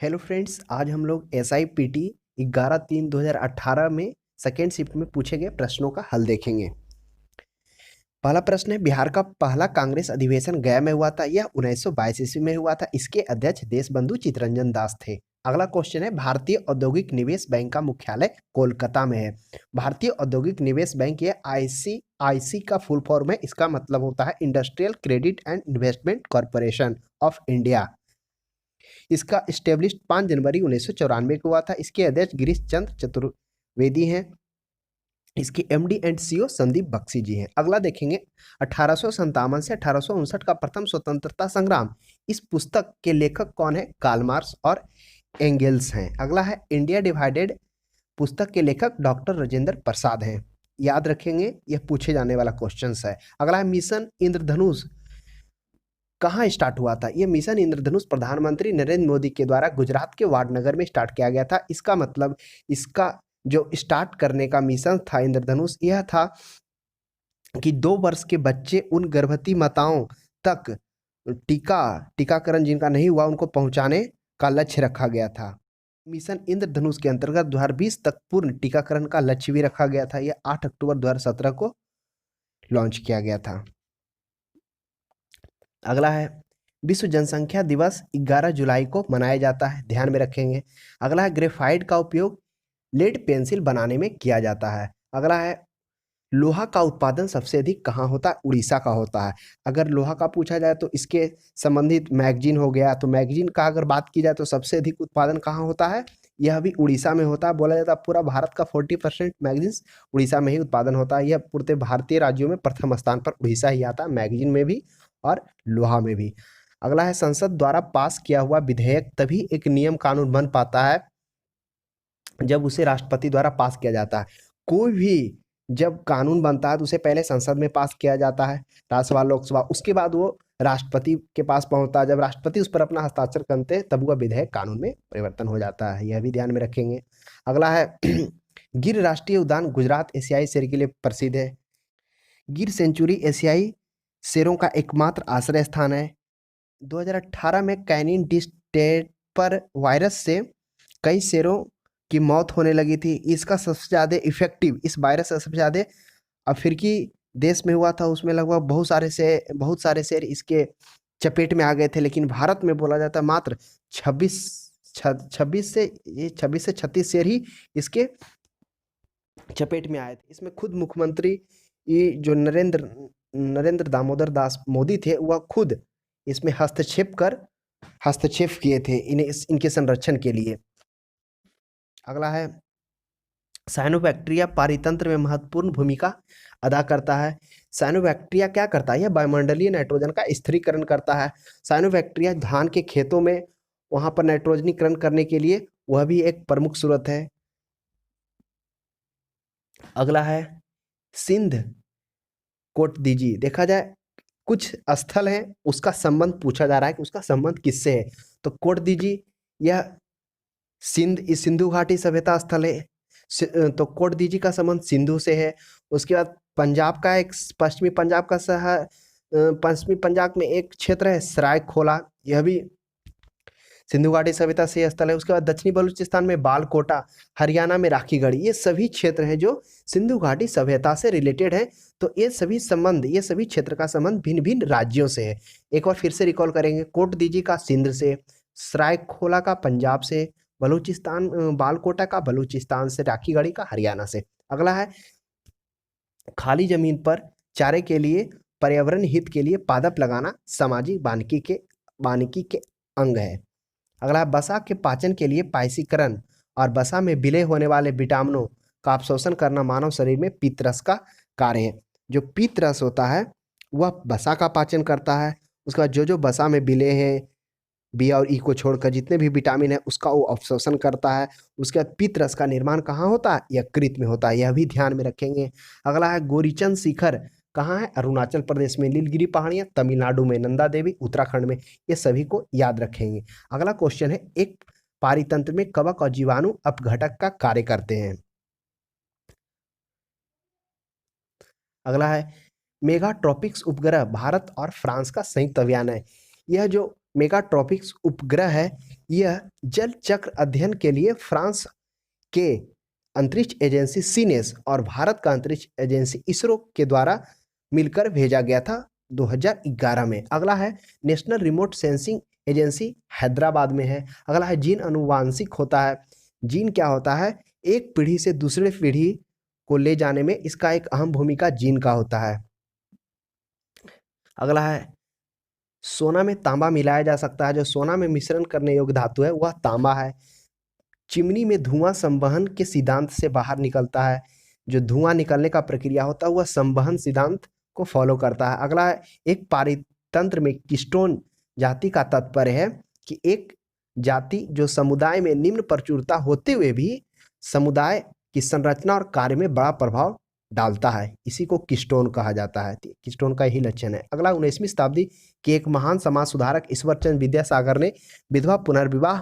Hello friends, आज हम लोग SIPT 11/3/2018 में सेकेंड शिफ्ट में पूछे गए प्रश्नों का हल देखेंगे। पहला प्रश्न है, बिहार का पहला कांग्रेस अधिवेशन गया में हुआ था। यह 1922 ईस्वी में हुआ था। इसके अध्यक्ष देशबंधु चित्तरंजन दास थे। अगला क्वेश्चन है, भारतीय औद्योगिक निवेश बैंक का मुख्यालय कोलकाता में है। भारतीय औद्योगिक निवेश बैंक ये ICIC का फुल फॉर्म है। इसका मतलब होता है industrial credit and investment corporation of India. इसका स्टेब्लिश 5 जनवरी 1994 को हुआ था। इसके अध्यक्ष गिरीश चंद्र चतुर्वेदी हैं। इसके MD and CEO Sandeep Bakhshi ji हैं। अगला देखेंगे, 1857 से 1859 का प्रथम स्वतंत्रता संग्राम, इस पुस्तक के लेखक कौन है? कार्ल मार्क्स और एंगेल्स हैं। अगला है, इंडिया डिवाइडेड पुस्तक के लेखक डॉक्टर राजेंद्र प्रसाद हैं। याद रखेंगे, यह पूछे जाने वाला क्वेश्चन है। अगला है, मिशन इंद्रधनुष कहाँ स्टार्ट हुआ था? ये मिशन इंद्रधनुष प्रधानमंत्री नरेंद्र मोदी के द्वारा गुजरात के वाडनगर में स्टार्ट किया गया था। इसका मतलब इसका जो स्टार्ट करने का मिशन था इंद्रधनुष, यह था कि 2 वर्ष के बच्चे उन गर्भवती माताओं तक टीकाकरण जिनका नहीं हुआ उनको पहुंचाने का लक्ष्य रखा गया था। मिशन इंद्रधनुष के अंतर्गत 2020 तक पूर्ण टीकाकरण का लक्ष्य भी रखा गया था। यह 8 अक्टूबर 2017 को लॉन्च किया गया था। अगला है, विश्व जनसंख्या दिवस 11 जुलाई को मनाया जाता है। ध्यान में रखेंगे। अगला है, ग्रेफाइट का उपयोग लेड पेंसिल बनाने में किया जाता है। अगला है, लोहा का उत्पादन सबसे अधिक कहाँ होता है? उड़ीसा का होता है। अगर लोहा का पूछा जाए तो इसके संबंधित मैगजीन हो गया, तो मैगजीन का अगर बात की जाए तो सबसे अधिक उत्पादन कहाँ होता है? यह भी उड़ीसा में होता है। बोला जाता है पूरा भारत का 40% मैगजीन्स उड़ीसा में ही उत्पादन होता है। यह पूरे भारतीय राज्यों में प्रथम स्थान पर उड़ीसा ही आता है, मैगजीन में भी और लोहा में भी। अगला है, संसद द्वारा पास किया हुआ विधेयक तभी एक नियम कानून बन पाता है जब उसे राष्ट्रपति द्वारा पास किया जाता है। कोई भी जब कानून बनता है तो उसे पहले संसद में पास किया जाता है, राज्यसभा लोकसभा, उसके बाद वो राष्ट्रपति के पास पहुंचता है। जब राष्ट्रपति उस पर अपना हस्ताक्षर करते हैं तब वह विधेयक कानून में परिवर्तन हो जाता है। यह भी ध्यान में रखेंगे। अगला है, गिर राष्ट्रीय उद्यान गुजरात एशियाई शेर के लिए प्रसिद्ध है। गिर सेंचुरी एशियाई शेरों का एकमात्र आश्रय स्थान है। 2018 में कैनिन डिस्टेपर वायरस से कई शेरों की मौत होने लगी थी। इसका सबसे ज़्यादा इफेक्टिव, इस वायरस से सबसे ज़्यादा अफ्रीकी देश में हुआ था। उसमें लगभग बहुत सारे शेर इसके चपेट में आ गए थे। लेकिन भारत में बोला जाता है मात्र 26 से 36 शेर ही इसके चपेट में आए थे। इसमें खुद मुख्यमंत्री ये जो नरेंद्र दामोदर दास मोदी थे, वह खुद इसमें हस्तक्षेप किए थे इनके संरक्षण के लिए। अगला है, साइनोबैक्टीरिया पारितंत्र में महत्वपूर्ण भूमिका अदा करता है। साइनोबैक्टीरिया क्या करता है? यह वायुमंडलीय नाइट्रोजन का स्थिरीकरण करता है। साइनोबैक्टीरिया धान के खेतों में वहां पर नाइट्रोजनीकरण करने के लिए वह भी एक प्रमुख स्रोत है। अगला है, सिंध कोट दीजिए। देखा जाए कुछ स्थल है उसका संबंध पूछा जा रहा है कि उसका संबंध किससे है, तो कोट दीजिए यह सिंधु घाटी सभ्यता स्थल है। तो कोट दीजिए का संबंध सिंधु से है। उसके बाद पंजाब का एक पश्चिमी पंजाब में एक क्षेत्र है सरायखोला, यह भी सिंधु घाटी सभ्यता से स्थल है। उसके बाद दक्षिणी बलूचिस्तान में बालकोटा, हरियाणा में राखीगढ़ी, ये सभी क्षेत्र हैं जो सिंधु घाटी सभ्यता से रिलेटेड है। तो ये सभी क्षेत्र का संबंध भिन्न भिन्न राज्यों से है। एक बार फिर से रिकॉल करेंगे, कोट दीजी का सिंध से, सरायखोला का पंजाब से, बलूचिस्तान बालकोटा का बलूचिस्तान से, राखीगढ़ी का हरियाणा से। अगला है, खाली जमीन पर चारे के लिए पर्यावरण हित के लिए पादप लगाना सामाजिक वानिकी के अंग है। अगला है, वसा के पाचन के लिए पायसीकरण और वसा में विलय होने वाले विटामिनों का अवशोषण करना मानव शरीर में पीतरस का कार्य है। जो पीतरस होता है वह वसा का पाचन करता है। उसके बाद जो वसा में विलय हैं, बी और ई को छोड़कर जितने भी विटामिन है उसका वो अवशोषण करता है। उसके बाद पीतरस का निर्माण कहाँ होता है? यकृत में होता है। यह भी ध्यान में रखेंगे। अगला है, गोरीचंद शिखर कहाँ है? अरुणाचल प्रदेश में। नीलगिरी पहाड़ियाँ तमिलनाडु में, नंदा देवी उत्तराखंड में। ये सभी को याद रखेंगे। अगला क्वेश्चन है, एक पारितंत्र में कवक और जीवाणु अपघटक का कार्य करते हैं। अगला है, मेगाट्रॉपिक्स उपग्रह भारत और फ्रांस का संयुक्त अभियान है। यह जो मेगाट्रॉपिक्स उपग्रह है, यह जल चक्र अध्ययन के लिए फ्रांस के अंतरिक्ष एजेंसी सीनेस और भारत का अंतरिक्ष एजेंसी इसरो के द्वारा मिलकर भेजा गया था 2011 में। अगला है national remote sensing agency Hyderabad में है। अगला है जीन अनुवांशिक होता है। जीन क्या होता है? एक पीढ़ी से दूसरे पीढ़ी को ले जाने में इसका एक अहम भूमिका जीन का होता है। अगला है सोना में तांबा मिलाया जा सकता है। जो सोना में मिश्रण करने योग्य धातु है वह तांबा है। चिमनी में धुआं संवहन के सिद्धांत से बाहर निकलता है। जो धुआं निकलने का प्रक्रिया होता है वह संवहन सिद्धांत को फॉलो करता है। अगला है एक पारितंत्र में कीस्टोन जाति का तात्पर्य है कि एक जाति जो समुदाय में निम्न प्रचुरता होते हुए भी समुदाय की संरचना और कार्य में बड़ा प्रभाव डालता है, इसी को कीस्टोन कहा जाता है। कीस्टोन का यही लक्षण है। अगला 19वीं शताब्दी के एक महान समाज सुधारक ईश्वरचंद्र विद्यासागर ने विधवा पुनर्विवाह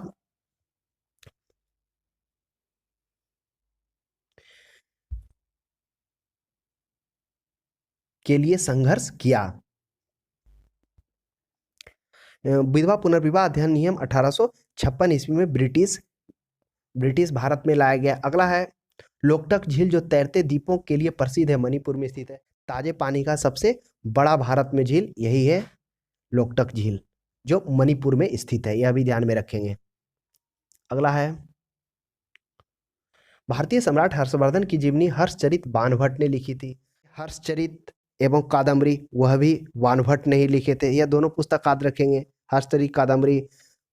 के लिए संघर्ष किया। विधवा पुनर्विवाह अधिनियम 1856 ईस्वी में ब्रिटिश भारत में लाया गया। अगला है लोकटक झील जो तैरते द्वीपों के लिए प्रसिद्ध है, मणिपुर में स्थित है। ताजे पानी का सबसे बड़ा भारत में झील यही है, लोकटक झील, जो मणिपुर में स्थित है, यह भी ध्यान में रखेंगे। अगला है भारतीय सम्राट हर्षवर्धन की जीवनी हर्षचरित बाणभट्ट ने लिखी थी। हर्षचरित एवं कादम्बरी वह भी बाणभट्ट ने ही लिखे थे। यह दोनों पुस्तक याद रखेंगे। हर्षचरित कादम्बरी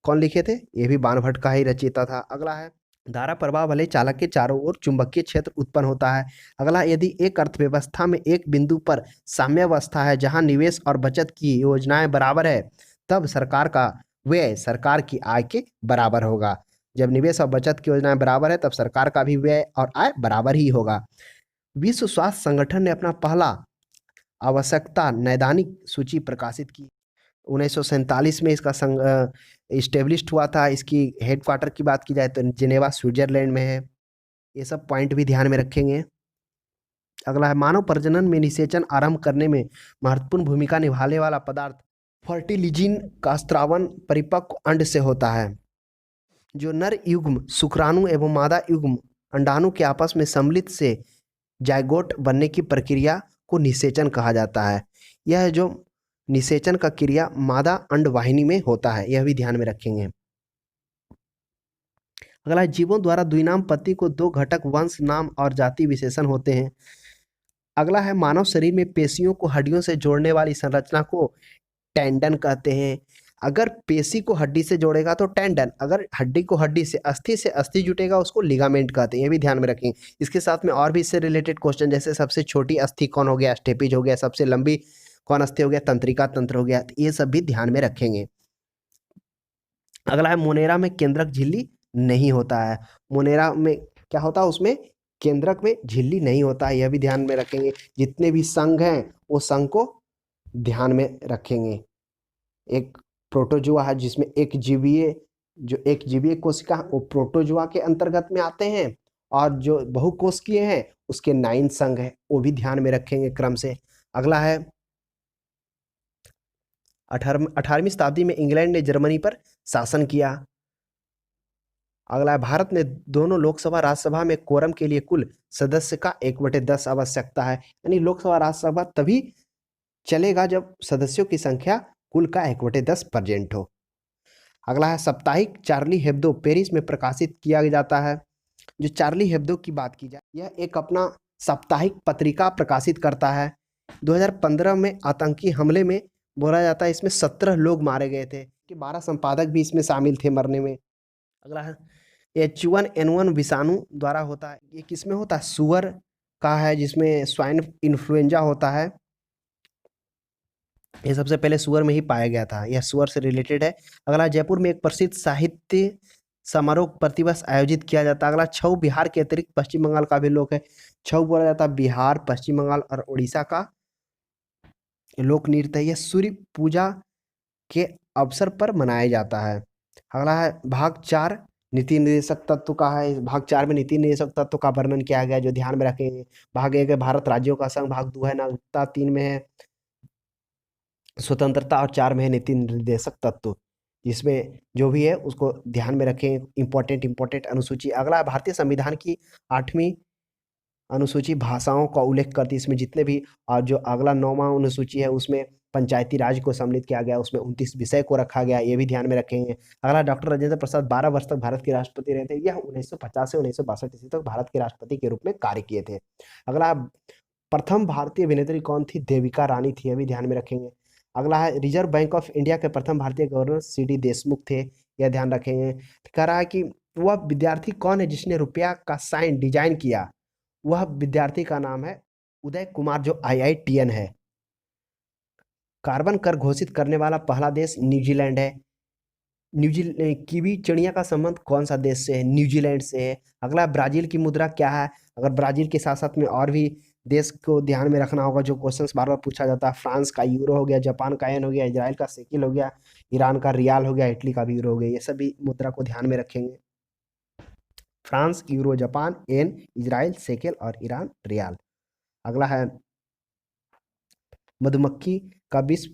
कौन लिखे थे? ये भी बाणभट्ट का ही रचयिता था। अगला है धारा प्रवाह वाले चालक के चारों ओर चुंबकीय क्षेत्र उत्पन्न होता है। अगला यदि एक अर्थव्यवस्था में एक बिंदु पर साम्यावस्था है जहां निवेश और बचत की योजनाएं बराबर है, तब सरकार का व्यय सरकार की आय के बराबर होगा। जब निवेश और बचत की योजनाएं बराबर है तब सरकार का भी व्यय और आय बराबर ही होगा। विश्व स्वास्थ्य संगठन ने अपना पहला आवश्यकता नैदानिक सूची प्रकाशित की 1947 में। इसका इस्टेब्लिश्ड हुआ था। इसकी हेडक्वार्टर की बात की जाए तो जिनेवा स्विट्जरलैंड में है। ये सब पॉइंट भी ध्यान में रखेंगे। अगला है मानव प्रजनन में निषेचन आरंभ करने में महत्वपूर्ण भूमिका निभाने वाला पदार्थ फर्टिलिजिन का स्त्रावन परिपक्व अंड से होता है। जो नर युग्म शुक्राणु एवं मादा युग्म अंडाणु के आपस में सम्मिलित से जायगोट बनने की प्रक्रिया को निषेचन कहा जाता है। यह जो निषेचन का क्रिया मादा अंडवाहिनी में होता है, यह भी ध्यान में रखेंगे। अगला जीवों द्वारा द्विनाम पत्ती को दो घटक वंश नाम और जाति विशेषण होते हैं। अगला है मानव शरीर में पेशियों को हड्डियों से जोड़ने वाली संरचना को टेंडन कहते हैं। अगर पेशी को हड्डी से जोड़ेगा तो टेंडन, अगर हड्डी को हड्डी से अस्थि जुटेगा उसको लिगामेंट कहते हैं, ये भी ध्यान में रखेंगे। इसके साथ में और भी इससे रिलेटेड क्वेश्चन, जैसे सबसे छोटी अस्थि कौन हो गया? स्टेपिज हो गया। सबसे लंबी कौन अस्थि हो गया? तंत्रिका तंत्र हो गया। तो ये सब भी ध्यान में रखेंगे। अगला है मोनेरा में केंद्रक झिल्ली नहीं होता है। मोनेरा में क्या होता है? उसमें केंद्रक में झिल्ली नहीं होता है, यह भी ध्यान में रखेंगे। जितने भी संघ हैं वो संघ को ध्यान में रखेंगे। एक प्रोटोजुआ है जिसमें एक जीवीय कोशिका वो प्रोटोजुआ के अंतर्गत में आते हैं, और जो बहुकोशिकीय हैं उसके 9 संघ है, वो भी ध्यान में रखेंगे क्रम से। अगला है 18वीं शताब्दी में इंग्लैंड ने जर्मनी पर शासन किया। अगला है भारत में दोनों लोकसभा राज्यसभा में कोरम के लिए कुल सदस्य का 1/10 आवश्यकता है। यानी लोकसभा राज्यसभा तभी चलेगा जब सदस्यों की संख्या कुल का 1/10% हो। अगला है साप्ताहिक चार्ली हेब्दो पेरिस में प्रकाशित किया जाता है। जो चार्ली हेब्दो की बात की जाए, यह एक अपना साप्ताहिक पत्रिका प्रकाशित करता है। 2015 में आतंकी हमले में बोला जाता है इसमें 17 लोग मारे गए थे, कि 12 संपादक भी इसमें शामिल थे मरने में। अगला है H1N1 विषाणु द्वारा होता है। ये किसमें होता है? सुअर का है, जिसमें स्वाइन इन्फ्लुएंजा होता है। ये सबसे पहले सुअर में ही पाया गया था, यह सुअर से रिलेटेड है। अगला जयपुर में एक प्रसिद्ध साहित्य समारोह प्रतिवर्ष आयोजित किया जाता है। अगला छऊ बिहार के अतिरिक्त पश्चिम बंगाल का भी लोक है। छऊ बोला जाता है बिहार, पश्चिम बंगाल और उड़ीसा का लोक नृत्य है। यह सूर्य पूजा के अवसर पर मनाया जाता है। अगला है भाग 4 नीति निर्देशक तत्व का है। भाग 4 में नीति निर्देशक तत्व का वर्णन किया गया, जो ध्यान में रखेंगे। भाग 1 है भारत राज्यों का संघ, भाग 2 है नागरिकता, 3 में है स्वतंत्रता और 4 में है नीति निर्देशक तत्व। जिसमें जो भी है उसको ध्यान में रखें, इम्पोर्टेंट अनुसूची। अगला भारतीय संविधान की 8वीं अनुसूची भाषाओं का उल्लेख करती है। इसमें जितने भी जो अगला 9वां अनुसूची है उसमें पंचायती राज को सम्मिलित किया गया, उसमें 29 विषय को रखा गया, ये भी ध्यान में रखेंगे। अगला डॉक्टर राजेंद्र प्रसाद 12 वर्ष तक भारत के राष्ट्रपति रहे थे। यह 1950 से 1962 ईस्वी तक भारत के राष्ट्रपति के रूप में कार्य किए थे। अगला प्रथम भारतीय अभिनेत्री कौन थी? देविका रानी थी, यह भी ध्यान में रखेंगे। अगला है रिजर्व बैंक ऑफ इंडिया के प्रथम भारतीय गवर्नर सी.डी. देशमुख थे, यह ध्यान रखेंगे। कह रहा है कि वह विद्यार्थी कौन है जिसने रुपया का साइन डिजाइन किया? वह विद्यार्थी का नाम है उदय कुमार, जो IITN है। कार्बन कर घोषित करने वाला पहला देश न्यूजीलैंड है। कीवी चिड़िया का संबंध कौन सा देश से है? न्यूजीलैंड से है। अगला ब्राजील की मुद्रा क्या है? अगर ब्राजील के साथ साथ में और भी देश को ध्यान में रखना होगा जो क्वेश्चंस बार बार पूछा जाता है। फ्रांस का यूरो हो गया, जापान का येन हो गया, इजराइल का शेकिल हो गया, ईरान का रियाल हो गया, इटली का भी यूरो हो गया। ये सभी मुद्रा को ध्यान में रखेंगे। फ्रांस, यूरो, जापान, येन, इजराइल, शेकेल और ईरान रियाल। अगला है मधुमक्खी का विष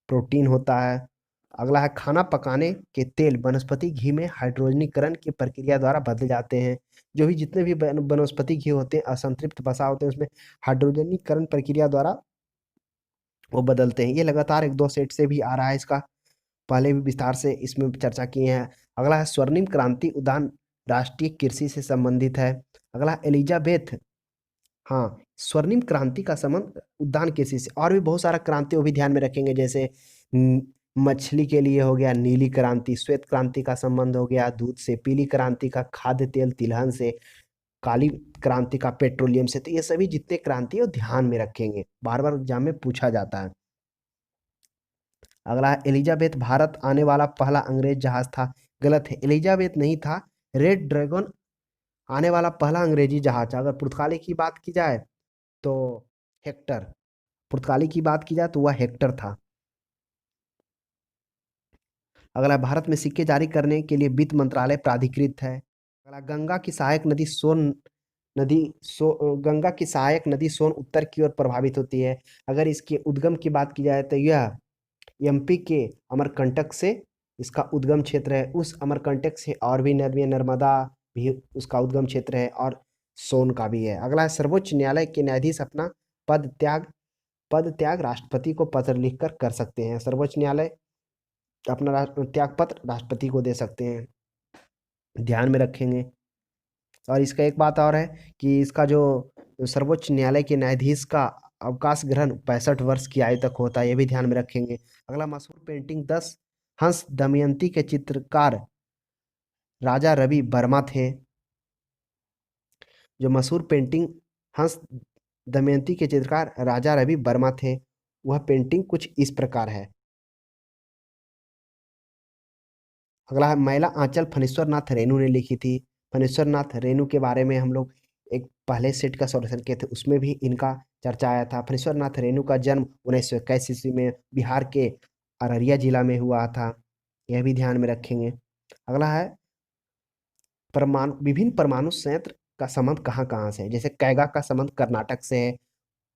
प्रोटीन होता है। अगला है खाना पकाने के तेल वनस्पति घी में हाइड्रोजनीकरण की प्रक्रिया द्वारा बदले जाते हैं। जो भी जितने भी वनस्पति घी होते हैं, असंतृप्त वसा होते हैं, उसमें हाइड्रोजनीकरण प्रक्रिया द्वारा वो बदलते हैं। ये लगातार 1-2 सेट से भी आ रहा है, इसका पहले भी विस्तार से इसमें चर्चा किए हैं। अगला है स्वर्णिम क्रांति उद्यान राष्ट्रीय कृषि से संबंधित है। अगला एलिजाबेथ, हाँ, स्वर्णिम क्रांति का संबंध उद्यान कृषि से। और भी बहुत सारा क्रांति वो भी ध्यान में रखेंगे, जैसे मछली के लिए हो गया नीली क्रांति, श्वेत क्रांति का संबंध हो गया दूध से, पीली क्रांति का खाद्य तेल तिलहन से, काली क्रांति का पेट्रोलियम से। तो ये सभी जितने क्रांति है वो ध्यान में रखेंगे, बार बार एग्जाम में पूछा जाता है। अगला है एलिजाबेथ भारत आने वाला पहला अंग्रेज जहाज था। गलत है, एलिजाबेथ नहीं था, रेड ड्रैगन आने वाला पहला अंग्रेजी जहाज। अगर पुर्तगाली की बात की जाए तो हेक्टर, पुर्तगाली की बात की जाए तो वह हेक्टर था। अगला भारत में सिक्के जारी करने के लिए वित्त मंत्रालय प्राधिकृत है। अगला गंगा की सहायक नदी गंगा की सहायक नदी सोन उत्तर की ओर प्रभावित होती है। अगर इसके उद्गम की बात की जाए तो यह MP के अमरकंटक से इसका उद्गम क्षेत्र है। उस अमरकंटक से और भी नदियां, नर्मदा भी उसका उद्गम क्षेत्र है और सोन का भी है। अगला है सर्वोच्च न्यायालय के न्यायाधीश अपना पद त्याग राष्ट्रपति को पत्र लिखकर कर सकते हैं। सर्वोच्च न्यायालय अपना त्याग पत्र राष्ट्रपति को दे सकते हैं, ध्यान में रखेंगे। और इसका एक बात और है कि इसका जो सर्वोच्च न्यायालय के न्यायाधीश का अवकाश ग्रहण 65 वर्ष की आयु तक होता है, ये भी ध्यान में रखेंगे। अगला मशहूर पेंटिंग 10 हंस दमयंती के चित्रकार राजा रवि वर्मा थे। जो मशहूर पेंटिंग हंस दमयंती के चित्रकार राजा रवि वर्मा थे, वह पेंटिंग कुछ इस प्रकार है। अगला है मैला आंचल फणीश्वर नाथ रेणु ने लिखी थी। फणीश्वर नाथ रेणु के बारे में हम लोग एक पहले सेट का सॉल्यूशन किए थे, उसमें भी इनका चर्चा आया था। फणीश्वर नाथ रेणु का जन्म 1921 ईस्वी में बिहार के अररिया जिला में हुआ था, यह भी ध्यान में रखेंगे। अगला है विभिन्न परमाणु संयंत्र का संबंध कहाँ कहाँ से है। जैसे कैगा का संबंध कर्नाटक से है।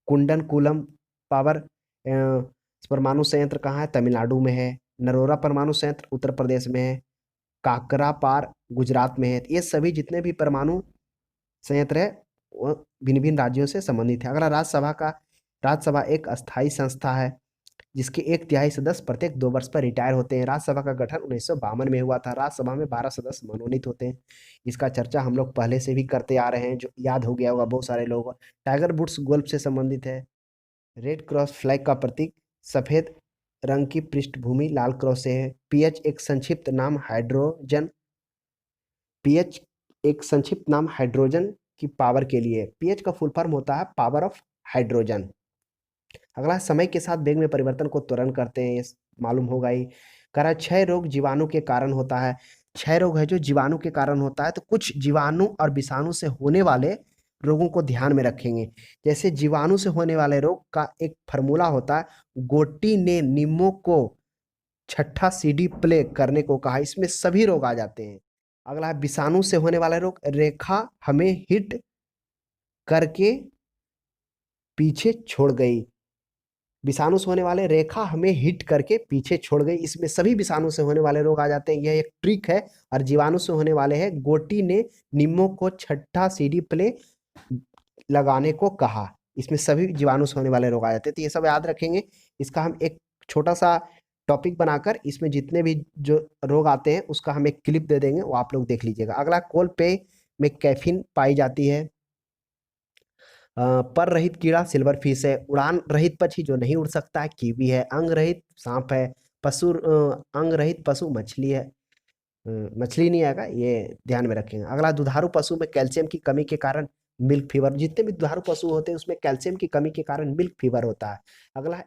कुंडनकुलम पावर परमाणु संयंत्र कहाँ है? तमिलनाडु में है। नरोरा परमाणु संयंत्र उत्तर प्रदेश में है। काकरापार गुजरात में है। ये सभी जितने भी परमाणु संयंत्र है वो भिन्न भिन्न राज्यों से संबंधित है। अगला राज्यसभा एक अस्थायी संस्था है जिसके 1/3 सदस्य प्रत्येक 2 वर्ष पर रिटायर होते हैं। राज्यसभा का गठन 1952 में हुआ था। राज्यसभा में 12 सदस्य मनोनीत होते हैं। इसका चर्चा हम लोग पहले से भी करते आ रहे हैं, जो याद हो गया होगा बहुत सारे लोगों को। टाइगर वुड्स गोल्फ से संबंधित है। रेड क्रॉस फ्लैग का प्रतीक सफेद रंग की पृष्ठभूमि लाल क्रॉस से है। पीएच एक संक्षिप्त नाम हाइड्रोजन की पावर के लिए। पीएच का फुल फॉर्म होता है पावर ऑफ हाइड्रोजन। अगला समय के साथ वेग में परिवर्तन को त्वरण करते हैं, ये मालूम होगा ही। कह रहा है क्षय रोग जीवाणु के कारण होता है। क्षय रोग है जो जीवाणु के कारण होता है। तो कुछ जीवाणु और विषाणु से होने वाले रोगों को ध्यान में रखेंगे। जैसे जीवाणु से होने वाले रोग का एक फार्मूला होता है, गोटी ने नीमो को 6ठा CD प्ले करने को कहा। इसमें सभी रोग आ जाते हैं। अगला है विषाणु से होने वाला रोग, रेखा हमें हिट करके पीछे छोड़ गई। विषाणु से होने वाले रेखा हमें हिट करके पीछे छोड़ गई, इसमें सभी विषाणु से होने वाले रोग आ जाते हैं, यह एक ट्रिक है। और जीवाणु से होने वाले हैं, गोटी ने निम्मों को छठा सीडी प्ले लगाने को कहा, इसमें सभी जीवाणु से होने वाले रोग आ जाते हैं। तो ये सब याद रखेंगे। इसका हम एक छोटा सा टॉपिक बनाकर इसमें जितने भी जो रोग आते हैं उसका हम एक क्लिप दे देंगे, वो आप लोग देख लीजिएगा। अगला, कोल पेय में कैफीन पाई जाती है। पर रहित कीड़ा सिल्वर फिश है। उड़ान रहित पक्षी जो नहीं उड़ सकता है, कीवी है। अंग रहित सांप है। अंग रहित पशु मछली है। मछली नहीं आएगा, ये ध्यान में रखेंगे। अगला, दुधारू पशु में कैल्शियम की कमी के कारण मिल्क फीवर, जितने भी दुधारू पशु होते हैं उसमें कैल्शियम की कमी के कारण मिल्क फीवर होता है। अगला,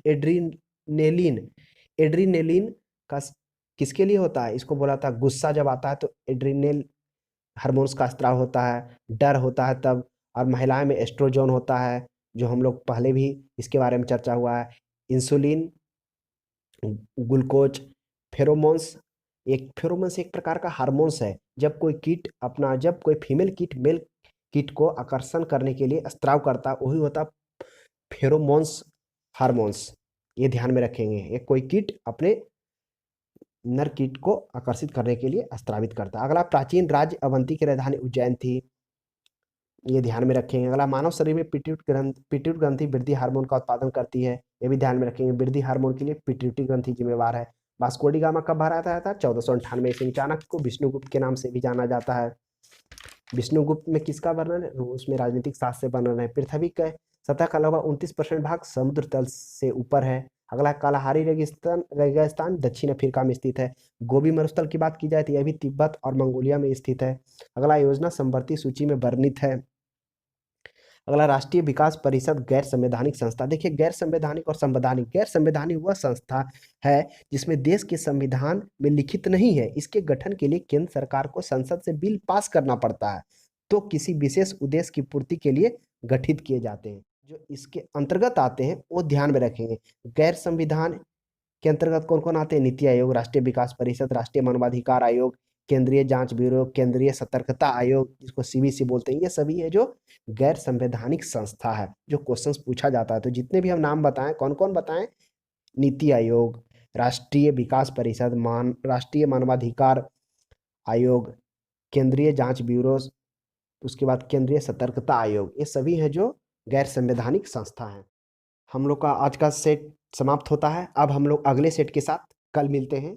एड्रीनेलिन। एड्रीनेलिन का किसके लिए होता है, इसको बोला था गुस्सा जब आता है तो एड्रीनेल हार्मोन्स का स्त्राव होता है, डर होता है तब। और महिलाएं में एस्ट्रोजन होता है, जो हम लोग पहले भी इसके बारे में चर्चा हुआ है। Insulin, glucose, pheromones. फेरोमोन्स एक प्रकार का हार्मोन्स है। जब कोई फीमेल कीट मेल कीट को आकर्षण करने के लिए स्त्राव करता है, वही होता फेरोमोन्स हार्मोन्स। ये ध्यान में रखेंगे, एक कोई कीट अपने नर कीट को आकर्षित करने के लिए स्त्रावित करता है। अगला, प्राचीन राज्य अवंती की राजधानी उज्जैन थी, ये ध्यान में रखेंगे। अगला, मानव शरीर में पिट्यूट ग्रंथि वृद्धि हार्मोन का उत्पादन करती है, ये भी ध्यान में रखेंगे। वृद्धि हार्मोन के लिए पिट्यूटरी ग्रंथि जिम्मेवार है। वास्को डी गामा कब भारत आया था, 1498 ईस्वी। चाणक्य को विष्णुगुप्त के नाम से भी जाना जाता है। विष्णुगुप्त में किसका वर्णन है, उसमें राजनीतिक शास्त्र से वर्णन है। पृथ्वी के सतह का लगभग 29% भाग समुद्र तल से ऊपर है। अगला, कालाहारी रेगिस्तान दक्षिण अफ्रीका में स्थित है। गोबी मरुस्थल की बात की जाए तो यह भी तिब्बत और मंगोलिया में स्थित है। अगला, योजना संवर्ती सूची में वर्णित है। अगला, राष्ट्रीय विकास परिषद गैर संवैधानिक संस्था। देखिए, गैर संवैधानिक और संवैधानिक। गैर संवैधानिक वह संस्था है जिसमें देश के संविधान में लिखित नहीं है। इसके गठन के लिए केंद्र सरकार को संसद से बिल पास करना पड़ता है, तो किसी विशेष उद्देश्य की पूर्ति के लिए गठित किए जाते हैं। जो इसके अंतर्गत आते हैं वो ध्यान में रखेंगे। गैर संविधान के अंतर्गत कौन कौन आते हैं, नीति आयोग, राष्ट्रीय विकास परिषद, राष्ट्रीय मानवाधिकार आयोग, केंद्रीय जांच ब्यूरो, केंद्रीय सतर्कता आयोग, जिसको सीबीसी बोलते हैं। ये सभी है जो गैर संवैधानिक संस्था है, जो क्वेश्चंस पूछा जाता है। तो जितने भी हम नाम बताएं, कौन कौन बताएं, नीति आयोग, राष्ट्रीय विकास परिषद, राष्ट्रीय मानवाधिकार आयोग, केंद्रीय जांच ब्यूरो, उसके बाद केंद्रीय सतर्कता आयोग, ये सभी है जो गैर संवैधानिक संस्था है। हम लोग का आज का सेट समाप्त होता है। अब हम लोग अगले सेट के साथ कल मिलते हैं।